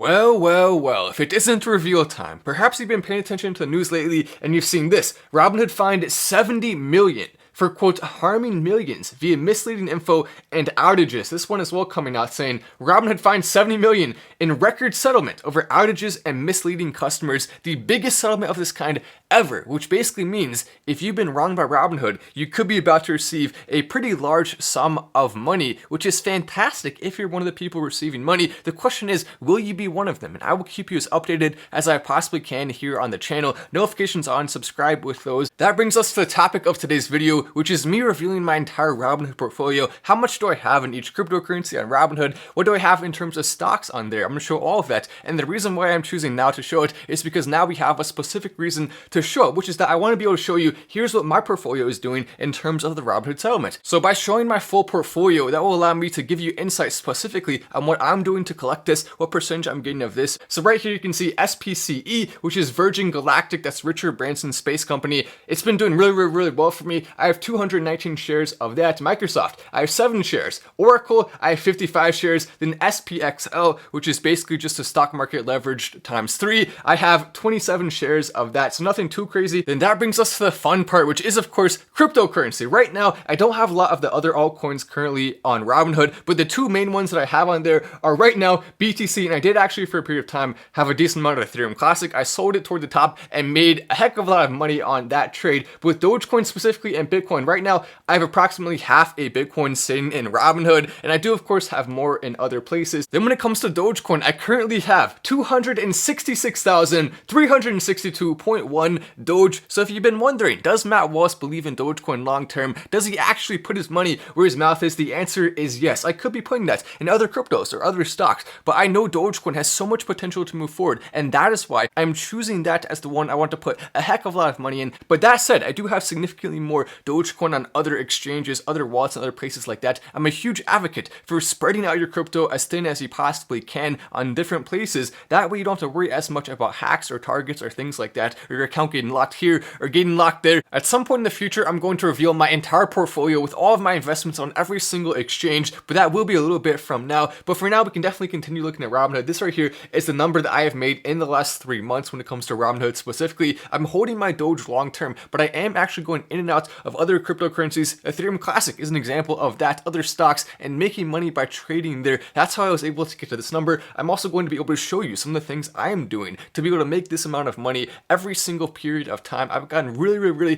Well, if it isn't reveal time, perhaps you've been paying attention to the news lately and you've seen this. Robinhood fined 70 million for, quote, harming millions via misleading info and outages. This one as well coming out saying Robinhood fined 70 million in record settlement over outages and misleading customers, the biggest settlement of this kind ever, which basically means if you've been wronged by Robinhood, you could be about to receive a pretty large sum of money, which is fantastic if you're one of the people receiving money. The question is, will you be one of them? And I will keep you as updated as I possibly can here on the channel. Notifications on, subscribe with those. That brings us to the topic of today's video, which is me reviewing my entire Robinhood portfolio. How much do I have in each cryptocurrency on Robinhood? What do I have in terms of stocks on there? I'm going to show all of that. And the reason why I'm choosing now to show it is because now we have a specific reason to show it, which is that I want to be able to show you, here's what my portfolio is doing in terms of the Robinhood settlement. So by showing my full portfolio, that will allow me to give you insights specifically on what I'm doing to collect this, what percentage I'm getting of this. So right here you can see SPCE, which is Virgin Galactic, that's Richard Branson's space company. It's been doing really well for me. I have 219 shares of that. Microsoft, I have 7 shares. Oracle, I have 55 shares. Then SPXL, which is basically just a stock market leveraged times 3, I have 27 shares of that. So nothing too crazy. Then that brings us to the fun part, which is of course cryptocurrency. Right now, I don't have a lot of the other altcoins currently on Robinhood, but the two main ones that I have on there are right now BTC, and I did actually for a period of time have a decent amount of Ethereum Classic. I sold it toward the top and made a heck of a lot of money on that trade. But with Dogecoin specifically and Bitcoin, right now I have approximately half a Bitcoin sitting in Robinhood, and I do of course have more in other places. Then when it comes to Dogecoin, I currently have 266,362.1 Doge. So if you've been wondering, does Matt Wallace believe in Dogecoin long term? Does he actually put his money where his mouth is? The answer is yes. I could be putting that in other cryptos or other stocks, but I know Dogecoin has so much potential to move forward, and that is why I'm choosing that as the one I want to put a heck of a lot of money in. But that said, I do have significantly more Dogecoin on other exchanges, other wallets, and other places like that. I'm a huge advocate for spreading out your crypto as thin as you possibly can on different places. That way you don't have to worry as much about hacks or targets or things like that, or your account getting locked here or getting locked there. At some point in the future, I'm going to reveal my entire portfolio with all of my investments on every single exchange, but that will be a little bit from now. But for now, we can definitely continue looking at Robinhood. This right here is the number that I have made in the last 3 months when it comes to Robinhood specifically. I'm holding my Doge long term, but I am actually going in and out of other cryptocurrencies. Ethereum Classic is an example of that, other stocks, and making money by trading there. That's how I was able to get to this number. I'm also going to be able to show you some of the things I am doing to be able to make this amount of money every single period of time. I've gotten really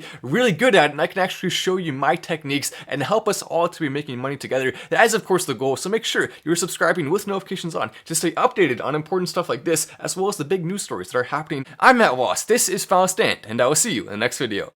good at it, and I can actually show you my techniques and help us all to be making money together. That is of course the goal, so make sure you're subscribing with notifications on to stay updated on important stuff like this, as well as the big news stories that are happening. I'm Matt Wallace, this is Final Stand, and I will see you in the next video.